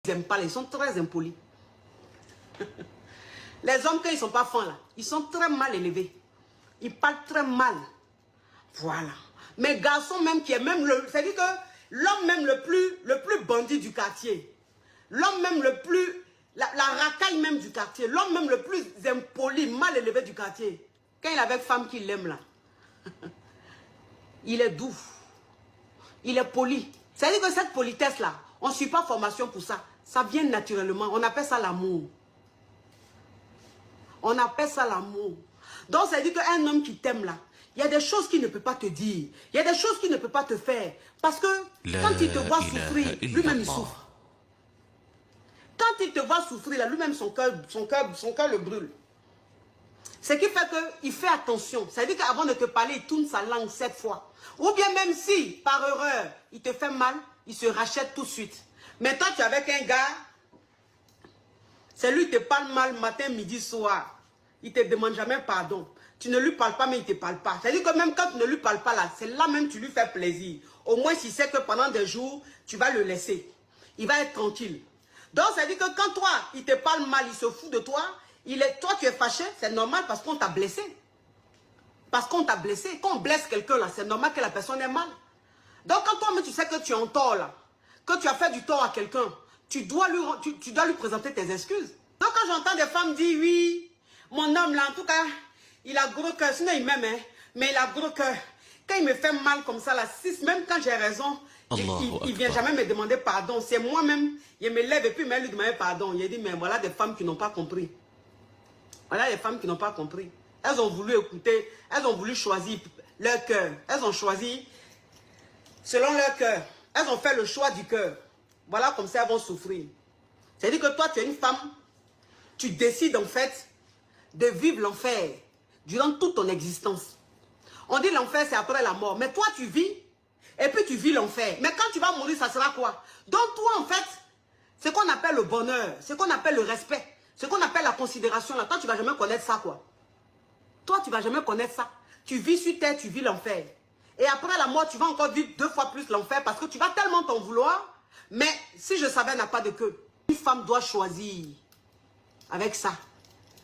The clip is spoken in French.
n'aiment pas, ils sont très impolis. Les hommes, quand ils ne sont pas fins, là, ils sont très mal élevés. Ils parlent très mal. Voilà. Mais garçon même qui est même le... C'est-à-dire que l'homme même le plus bandit du quartier, l'homme même le plus... La racaille même du quartier, l'homme même le plus impoli, mal élevé du quartier, quand il est avec femme qu'il aime là, il est doux. Il est poli. C'est-à-dire que cette politesse-là, on ne suit pas formation pour ça. Ça vient naturellement. On appelle ça l'amour. On appelle ça l'amour. Donc, ça veut dire qu'un homme qui t'aime là, il y a des choses qu'il ne peut pas te dire. Il y a des choses qu'il ne peut pas te faire. Parce que quand il te voit souffrir, lui-même il souffre. Quand il te voit souffrir, là, lui-même son cœur le brûle. Ce qui fait qu'il fait attention. Ça veut dire qu'avant de te parler, il tourne sa langue 7 fois. Ou bien même si, par erreur, il te fait mal, il se rachète tout de suite. Mais toi, tu es avec un gars, c'est lui qui te parle mal matin, midi, soir. Il ne te demande jamais pardon. Tu ne lui parles pas, mais il ne te parle pas. C'est-à-dire que même quand tu ne lui parles pas, là, c'est là même que tu lui fais plaisir. Au moins, il sait que pendant des jours, tu vas le laisser. Il va être tranquille. Donc, ça veut dire que quand toi, il te parle mal, il se fout de toi, toi, tu es fâché, c'est normal parce qu'on t'a blessé. Parce qu'on t'a blessé. Quand on blesse quelqu'un, là, c'est normal que la personne ait mal. Donc, quand toi-même, tu sais que tu es en tort, là, que tu as fait du tort à quelqu'un, tu dois lui présenter tes excuses. Donc, quand j'entends des femmes dire, oui, mon homme, là, en tout cas, il a gros cœur, sinon il m'aime, hein, mais il a gros cœur. Quand il me fait mal comme ça, là, même quand j'ai raison, il ne vient jamais me demander pardon. C'est moi-même, il me lève et puis il me lui demande pardon. Il dit, mais voilà des femmes qui n'ont pas compris. Voilà les femmes qui n'ont pas compris. Elles ont voulu écouter, elles ont voulu choisir leur cœur. Elles ont choisi selon leur cœur. Elles ont fait le choix du cœur. Voilà comme ça elles vont souffrir. C'est-à-dire que toi, tu es une femme, tu décides en fait de vivre l'enfer durant toute ton existence. On dit l'enfer, c'est après la mort. Mais toi, tu vis, et puis tu vis l'enfer. Mais quand tu vas mourir, ça sera quoi? Donc toi, en fait, ce qu'on appelle le bonheur, ce qu'on appelle le respect, ce qu'on appelle la considération, là, toi, tu ne vas jamais connaître ça, quoi. Toi, tu ne vas jamais connaître ça. Tu vis sur terre, tu vis l'enfer. Et après la mort, tu vas encore vivre 2 fois plus l'enfer parce que tu vas tellement t'en vouloir. Mais si je savais n'a pas de queue, une femme doit choisir avec ça.